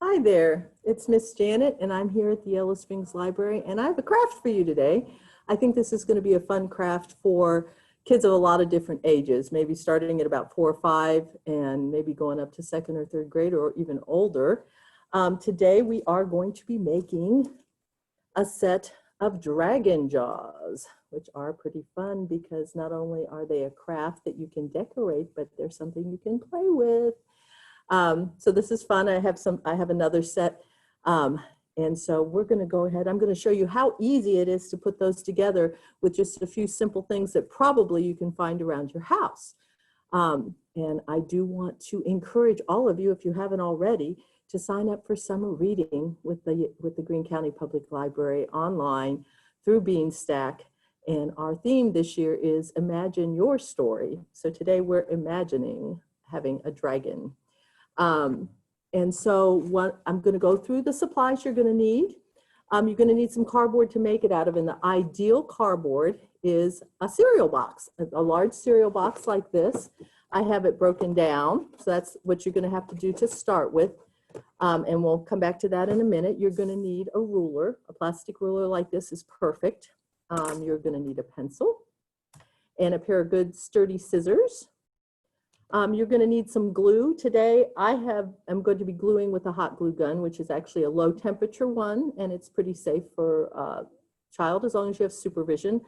Hi there, it's Miss Janet and I'm here at the Yellow Springs Library and I have a craft for you today. I think this is going to be a fun craft for kids of a lot of different ages, maybe starting at about 4 or 5 and maybe going up to second or third grade or even older. Today we are going to be making a set of dragon jaws, which are pretty fun because not only are they a craft that you can decorate, but they're something you can play with. So this is fun. I have another set. And so we're going to go ahead. I'm going to show you how easy it is to put those together with just a few simple things that probably you can find around your house. And I do want to encourage all of you, if you haven't already, to sign up for summer reading with the Greene County Public Library online through Beanstack. And our theme this year is Imagine Your Story. So today we're imagining having a dragon. And so what I'm going to go through the supplies you're going to need. You're going to need some cardboard to make it out of, and the ideal cardboard is a cereal box, a large cereal box like this. I have it broken down, so that's what you're going to have to do to start with. And we'll come back to that in a minute. You're going to need a ruler. A plastic ruler like this is perfect. You're going to need a pencil and a pair of good sturdy scissors. You're going to need some glue. Today I'm going to be gluing with a hot glue gun, which is actually a low temperature one, and it's pretty safe for a child as long as you have supervision.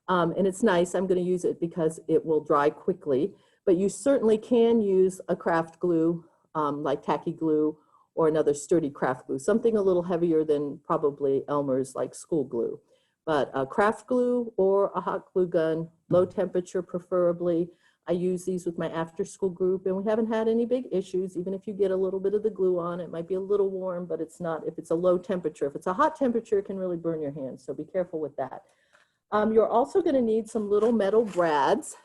And it's nice. I'm going to use it because it will dry quickly, but you certainly can use a craft glue like tacky glue or another sturdy craft glue, something a little heavier than probably Elmer's like school glue. But a craft glue or a hot glue gun, low temperature preferably. I use these with my after school group and we haven't had any big issues. Even if you get a little bit of the glue on, it might be a little warm, but it's not if it's a low temperature. If it's a hot temperature, it can really burn your hands, so be careful with that. You're also going to need some little metal brads.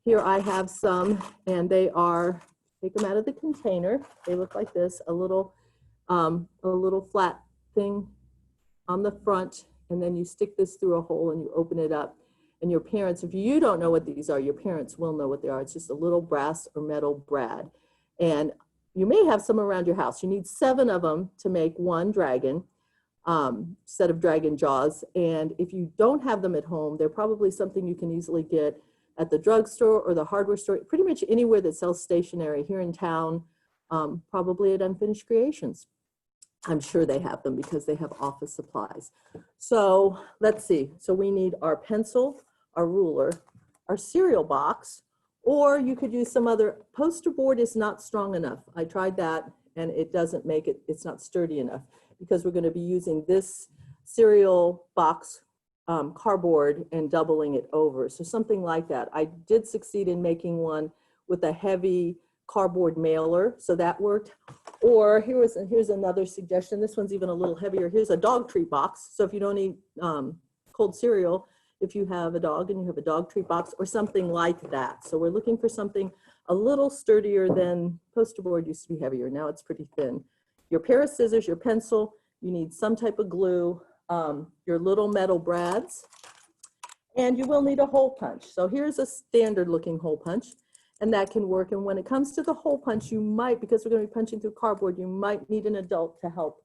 Here I have some, and they are, take them out of the container. They look like this, a little flat thing on the front, and then you stick this through a hole and you open it up. And your parents, if you don't know what these are, your parents will know what they are. It's just a little brass or metal brad. And you may have some around your house. You need 7 of them to make one dragon, set of dragon jaws. And if you don't have them at home, they're probably something you can easily get at the drugstore or the hardware store, pretty much anywhere that sells stationery here in town, probably at Unfinished Creations. I'm sure they have them because they have office supplies. So let's see. So we need our pencil, our ruler, our cereal box, or you could use some other, poster board is not strong enough. I tried that and it doesn't make it, it's not sturdy enough because we're going to be using this cereal box cardboard and doubling it over. So something like that. I did succeed in making one with a heavy cardboard mailer, so that worked. Or here's another suggestion. This one's even a little heavier. Here's a dog treat box. So if you don't eat cold cereal, if you have a dog and you have a dog treat box or something like that. So we're looking for something a little sturdier than poster board used to be heavier. Now it's pretty thin. Your pair of scissors, your pencil, you need some type of glue, your little metal brads, and you will need a hole punch. So here's a standard looking hole punch. And that can work. And when it comes to the hole punch, you might, because we're going to be punching through cardboard, you might need an adult to help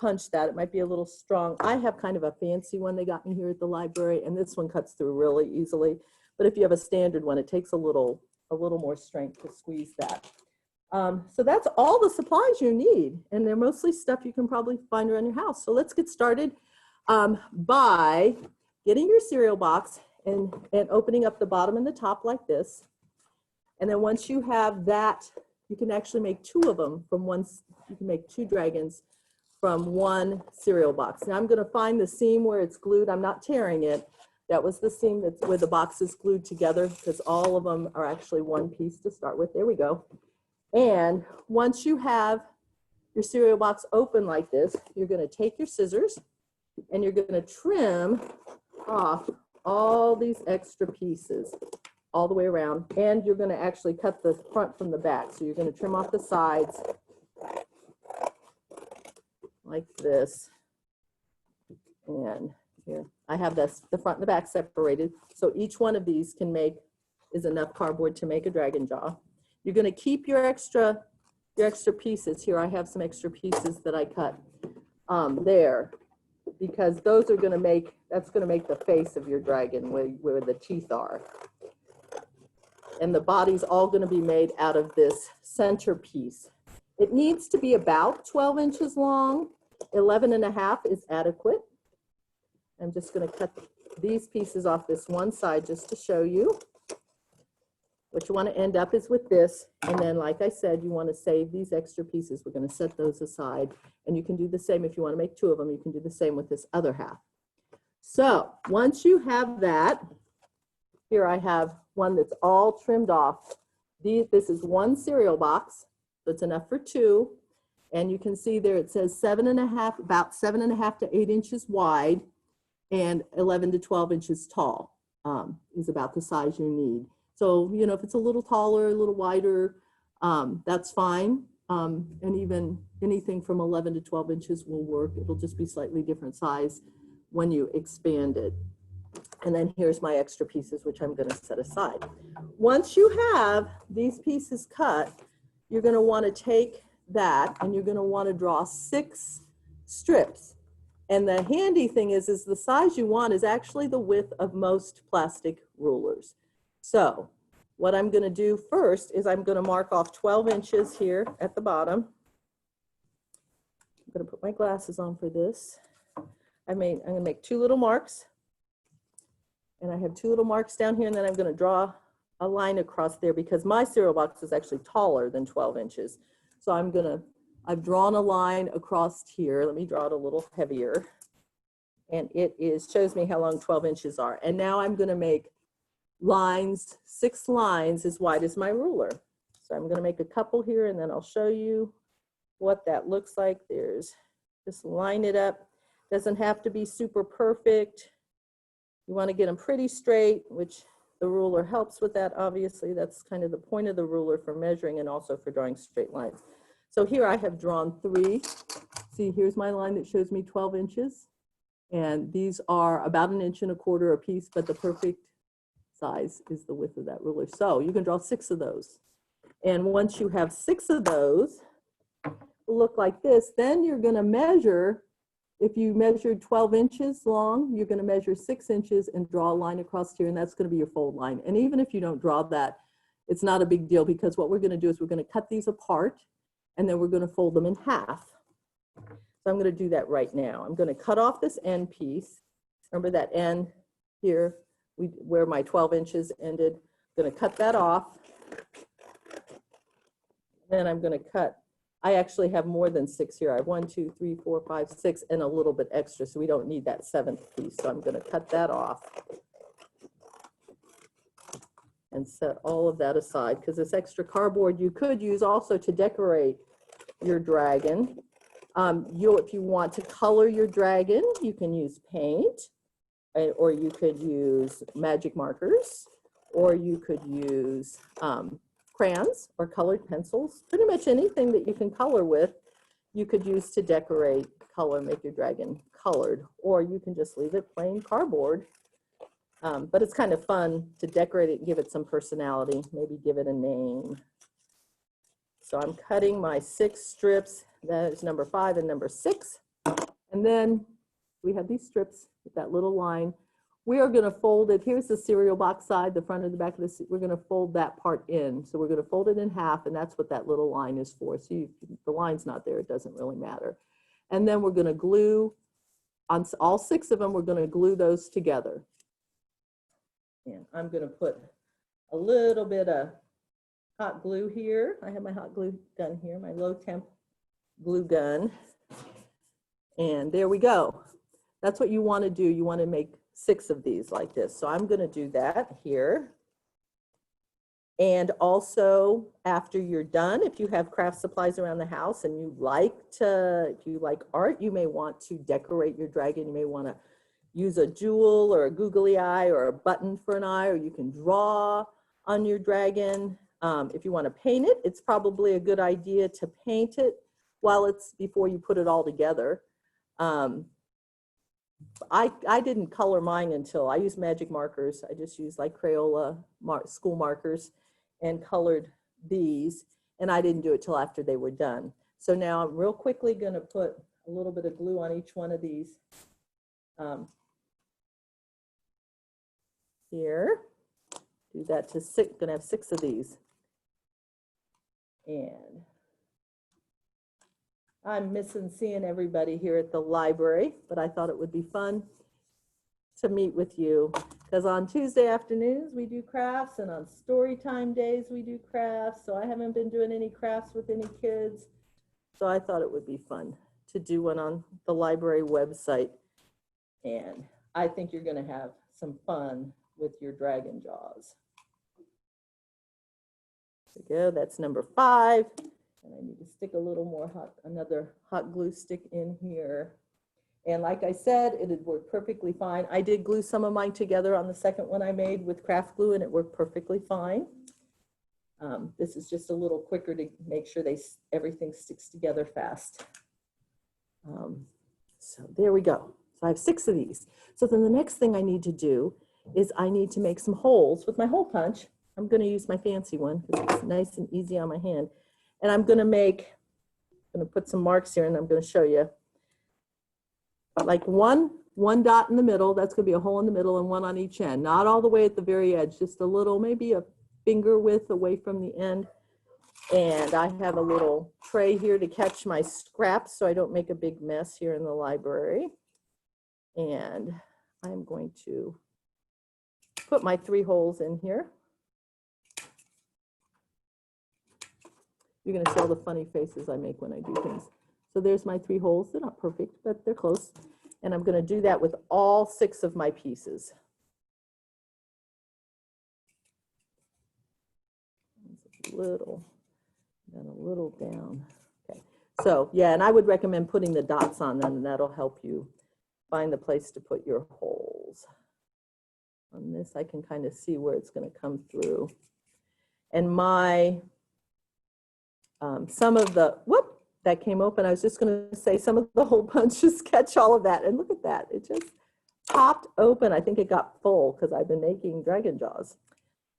punch that. It might be a little strong. I have kind of a fancy one they got me here at the library, and this one cuts through really easily. But if you have a standard one, it takes a little more strength to squeeze that. So that's all the supplies you need. And they're mostly stuff you can probably find around your house. So let's get started by getting your cereal box and opening up the bottom and the top like this. And then once you have that, you can actually make 2 of them from one, you can make 2 dragons from one cereal box. Now I'm going to find the seam where it's glued. I'm not tearing it. That was the seam that's where the box is glued together because all of them are actually one piece to start with. There we go. And once you have your cereal box open like this, you're going to take your scissors and you're going to trim off all these extra pieces all the way around, and you're going to actually cut the front from the back. So you're going to trim off the sides like this. And here I have this, the front and the back separated. So each one of these is enough cardboard to make a dragon jaw. You're going to keep your extra your extra pieces. Here I have some extra pieces that I cut there, because those are going to make, that's going to make the face of your dragon where the teeth are. And the body's all going to be made out of this centerpiece. It needs to be about 12 inches long. 11.5 is adequate. I'm just going to cut these pieces off this one side just to show you. What you want to end up is with this, and then like I said, you want to save these extra pieces. We're going to set those aside, and you can do the same if you want to make 2 of them. You can do the same with this other half. So once you have that, here I have one that's all trimmed off. This is 1 cereal box, so it's enough for 2. And you can see there it says 7.5, about 7.5 to 8 inches wide, and 11 to 12 inches tall is about the size you need. So, you know, if it's a little taller, a little wider, that's fine. And even anything from 11 to 12 inches will work. It'll just be slightly different size when you expand it. And then here's my extra pieces, which I'm going to set aside. Once you have these pieces cut, you're going to want to take that and you're going to want to draw 6 strips. And the handy thing is the size you want is actually the width of most plastic rulers. So what I'm going to do first is I'm going to mark off 12 inches here at the bottom. I'm going to put my glasses on for this. I'm going to make 2 little marks. And I have 2 little marks down here, and then I'm going to draw a line across there because my cereal box is actually taller than 12 inches. So I've drawn a line across here. Let me draw it a little heavier. And it shows me how long 12 inches are. And now I'm going to make lines, 6 lines as wide as my ruler. So I'm going to make a couple here, and then I'll show you what that looks like. Just line it up. Doesn't have to be super perfect. You want to get them pretty straight, which the ruler helps with that, obviously. That's kind of the point of the ruler for measuring and also for drawing straight lines. So here I have drawn 3. See, here's my line that shows me 12 inches. And these are about 1.25 inches a piece, but the perfect size is the width of that ruler. So you can draw 6 of those. And once you have 6 of those, look like this, then you're going to measure. If you measured 12 inches long, you're going to measure 6 inches and draw a line across here, and that's going to be your fold line. And even if you don't draw that, it's not a big deal, because what we're going to do is we're going to cut these apart, and then we're going to fold them in half. So I'm going to do that right now. I'm going to cut off this end piece. Remember that end here, where my 12 inches ended. I'm going to cut that off. Then I'm going to cut. I actually have more than 6 here. I have 1, 2, 3, 4, 5, 6, and a little bit extra, so we don't need that 7th piece. So I'm going to cut that off and set all of that aside, because this extra cardboard you could use also to decorate your dragon. If you want to color your dragon, you can use paint, or you could use magic markers, or you could use crayons or colored pencils. Pretty much anything that you can color with, you could use to decorate, color, make your dragon colored, or you can just leave it plain cardboard. But it's kind of fun to decorate it and give it some personality, maybe give it a name. So I'm cutting my 6 strips. That is number 5 and number 6. And then we have these strips with that little line. We are going to fold it. Here's the cereal box side, the front and the back of this. We're going to fold that part in. So we're going to fold it in half, and that's what that little line is for. So the line's not there. It doesn't really matter. And then we're going to glue, on all 6 of them, we're going to glue those together. And I'm going to put a little bit of hot glue here. I have my hot glue gun here, my low temp glue gun. And there we go. That's what you want to do. You want to make 6 of these like this. So I'm going to do that here. And also, after you're done, if you have craft supplies around the house and you if you like art, you may want to decorate your dragon. You may want to use a jewel or a googly eye or a button for an eye, or you can draw on your dragon. If you want to paint it, it's probably a good idea to paint it before you put it all together. I didn't color mine until I used magic markers. I just used like Crayola school markers and colored these. and I didn't do it till after they were done. So now I'm real quickly going to put a little bit of glue on each one of these here. Do that to 6, going to have 6 of these. And I'm missing seeing everybody here at the library, but I thought it would be fun to meet with you, because on Tuesday afternoons we do crafts, and on story time days we do crafts. So I haven't been doing any crafts with any kids, so I thought it would be fun to do one on the library website. And I think you're going to have some fun with your dragon jaws. There we go, that's number 5. And I need to stick a little more another hot glue stick in here. And like I said, it had worked perfectly fine. I did glue some of mine together on the second one I made with craft glue, and it worked perfectly fine. This is just a little quicker to make sure everything sticks together fast. So there we go. So I have 6 of these. So then the next thing I need to do is I need to make some holes with my hole punch. I'm going to use my fancy one because it's nice and easy on my hand. And I'm going to put some marks here, and I'm going to show you. Like one dot in the middle, that's going to be a hole in the middle, and one on each end. Not all the way at the very edge, just a little, maybe a finger width away from the end. And I have a little tray here to catch my scraps so I don't make a big mess here in the library. And I'm going to put my 3 holes in here. You're going to see all the funny faces I make when I do things. So there's my 3 holes. They're not perfect, but they're close. And I'm going to do that with all 6 of my pieces. A little, then a little down. Okay. So yeah, and I would recommend putting the dots on them, and that'll help you find the place to put your holes. On this, I can kind of see where it's going to come through. And my, some of the, whoop, that came open. I was just going to say some of the hole punches catch all of that. And look at that. It just popped open. I think it got full because I've been making dragon jaws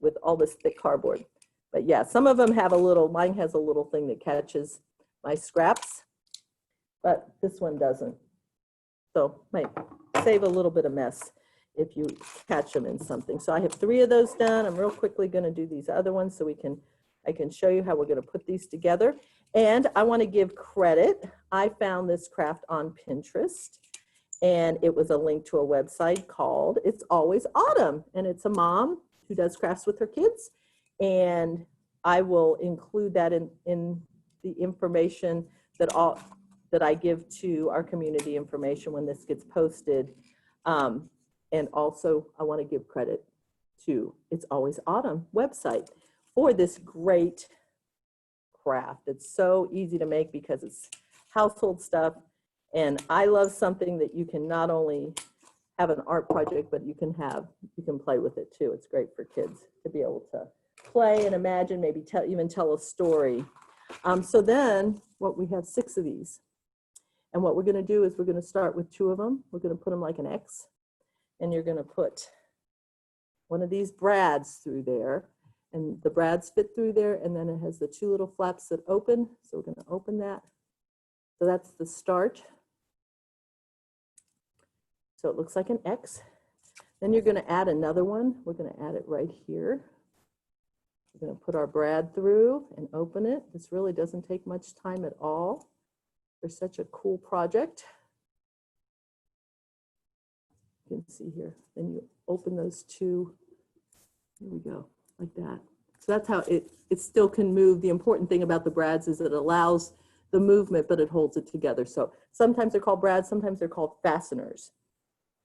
with all this thick cardboard. But yeah, some of them have a little, mine has a little thing that catches my scraps, but this one doesn't. So might save a little bit of mess if you catch them in something. So I have 3 of those done. I'm real quickly going to do these other ones so I can show you how we're going to put these together. And I want to give credit. I found this craft on Pinterest, and it was a link to a website called It's Always Autumn. And it's a mom who does crafts with her kids. And I will include that in the information that I give to our community information when this gets posted. And also I want to give credit to It's Always Autumn website for this great craft. It's so easy to make because it's household stuff. And I love something that you can not only have an art project, but you can play with it too. It's great for kids to be able to play and imagine, maybe even tell a story. So then we have 6 of these. And what we're going to do is we're going to start with 2 of them. We're going to put them like an X. And you're going to put one of these brads through there. And the brads fit through there. And then it has the 2 little flaps that open. So we're going to open that. So that's the start. So it looks like an X. Then you're going to add another one. We're going to add it right here. We're going to put our brad through and open it. This really doesn't take much time at all for such a cool project. You can see here. Then you open those 2. Here we go, like that. So that's how it still can move. The important thing about the brads is it allows the movement, but it holds it together. So sometimes they're called brads, sometimes they're called fasteners.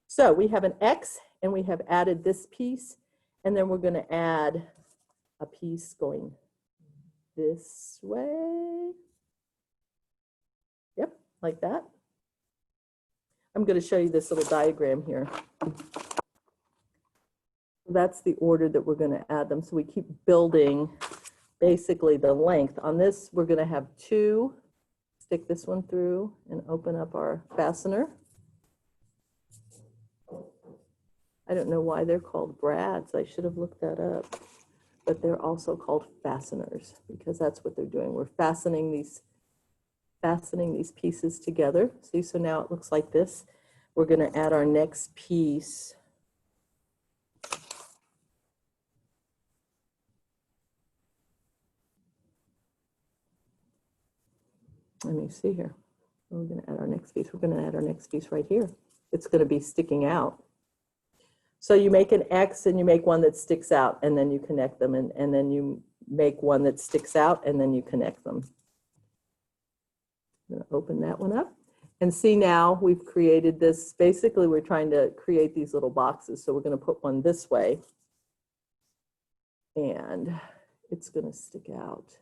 So we have an X, and we have added this piece, and then we're going to add a piece going this way. Yep, like that. I'm going to show you this little diagram here. That's the order that we're going to add them. So we keep building basically the length. On this, we're going to have 2. Stick this one through and open up our fastener. I don't know why they're called brads. I should have looked that up. but they're also called fasteners because that's what they're doing. We're fastening these pieces together. See, so now it looks like this. We're going to add our next piece. Let me see here. We're going to add our next piece. We're going to add our next piece right here. It's going to be sticking out. So you make an X and you make one that sticks out and then you connect them, and then you make one that sticks out and then you connect them. I'm going to open that one up and see now we've created this. Basically, we're trying to create these little boxes. So we're going to put one this way and it's going to stick out. Is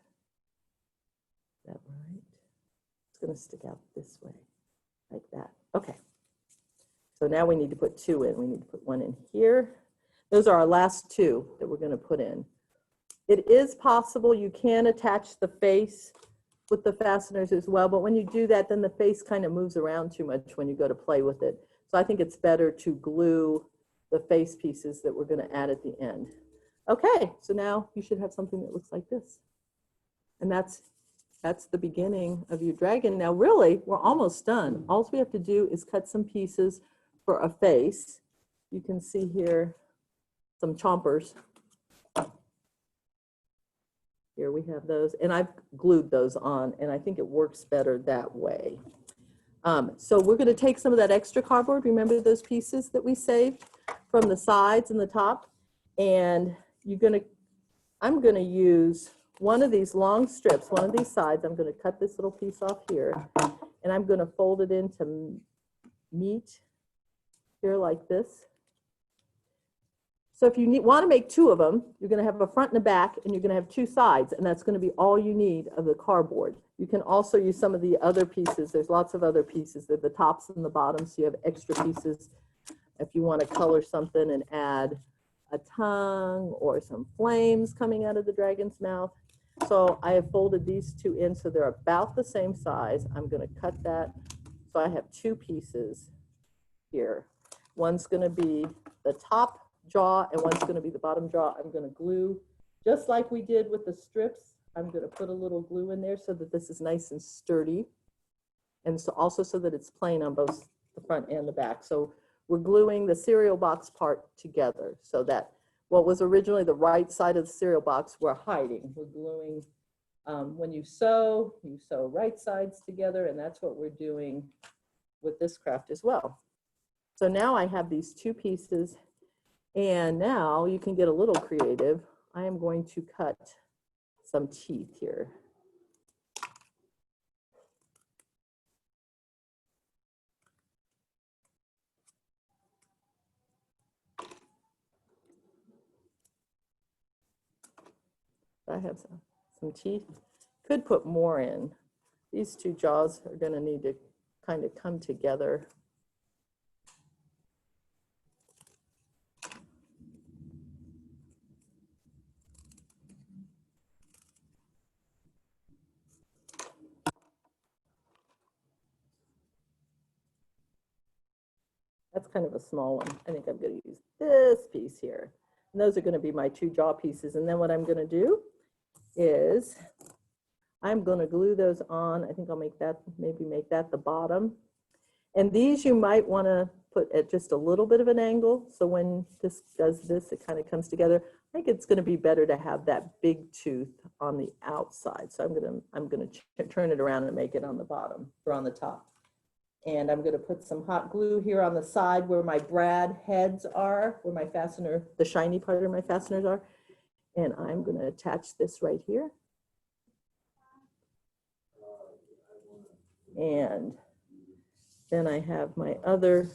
that right? It's going to stick out this way like that. Okay. So now we need to put two in. We need to put one in here. Those are our last two that we're going to put in. It is possible you can attach the face with the fasteners as well, but when you do that, then the face kind of moves around too much when you go to play with it. So I think it's better to glue the face pieces that we're going to add at the end. Okay, so now you should have something that looks like this. And that's the beginning of your dragon. Now really, we're almost done. All we have to do is cut some pieces for a face. You can see here some chompers. Here we have those, and I've glued those on, and I think it works better that way. So we're going to take some of that extra cardboard. Remember those pieces that we saved from the sides and the top? And I'm going to use one of these long strips, one of these sides. I'm going to cut this little piece off here, and I'm going to fold it into meat here like this. So if you want to make two of them, you're going to have a front and a back, and you're going to have two sides, and that's going to be all you need of the cardboard. You can also use some of the other pieces. There's lots of other pieces. They're the tops and the bottoms, so you have extra pieces if you want to color something and add a tongue or some flames coming out of the dragon's mouth. So I have folded these two in so they're about the same size. I'm going to cut that. So I have two pieces here. One's going to be the top jaw and one's going to be the bottom jaw. I'm going to glue just like we did with the strips. I'm going to put a little glue in there so that this is nice and sturdy, and so also so that it's plain on both the front and the back. So we're gluing the cereal box part together so that what was originally the right side of the cereal box we're hiding. We're gluing, when you sew right sides together, and that's what we're doing with this craft as well. So now I have these two pieces, and now you can get a little creative. I am going to cut some teeth here. I have some teeth. Could put more in. These two jaws are going to need to kind of come together. That's kind of a small one. I think I'm going to use this piece here. And those are going to be my two jaw pieces. And then what I'm going to do is I'm going to glue those on. I think I'll make that, maybe make that the bottom. And these you might want to put at just a little bit of an angle. So when this does this, it kind of comes together. I think it's going to be better to have that big tooth on the outside. So I'm going to turn it around and make it on the bottom or on the top. And I'm going to put some hot glue here on the side where my brad heads are, where my fastener, the shiny part of my fasteners are. And I'm going to attach this right here. And then I have my other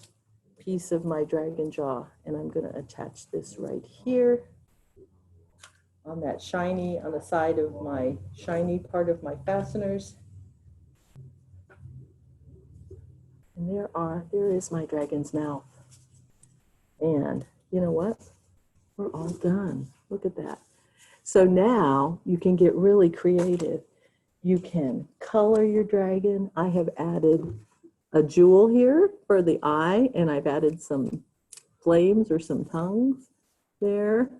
piece of my dragon jaw, and I'm going to attach this right here on that shiny, on the side of my shiny part of my fasteners. And there is my dragon's mouth. And you know what? We're all done. Look at that. So now you can get really creative. You can color your dragon. I have added a jewel here for the eye, and I've added some flames or some tongues. there.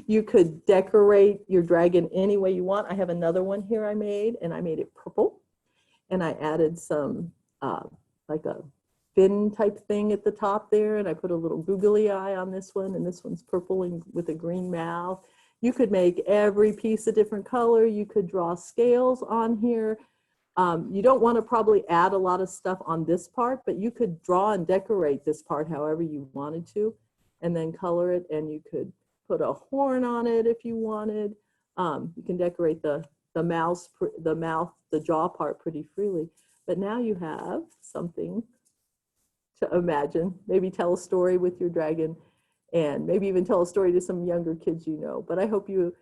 You could decorate your dragon any way you want. I have another one here I made, and I made it purple. And I added some like a fin type thing at the top there, and I put a little googly eye on this one, and this one's purple and with a green mouth. You could make every piece a different color. You could draw scales on here. You don't want to probably add a lot of stuff on this part, but you could draw and decorate this part however you wanted to, and then color it, and you could put a horn on it if you wanted. You can decorate the mouth, the jaw part pretty freely. But now you have something to imagine. Maybe tell a story with your dragon, and maybe even tell a story to some younger kids you know. But I hope you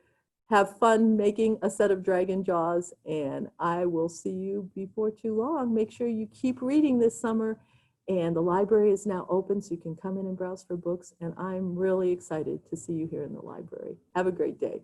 have fun making a set of dragon jaws, and I will see you before too long. Make sure you keep reading this summer, and the library is now open so you can come in and browse for books, and I'm really excited to see you here in the library. Have a great day.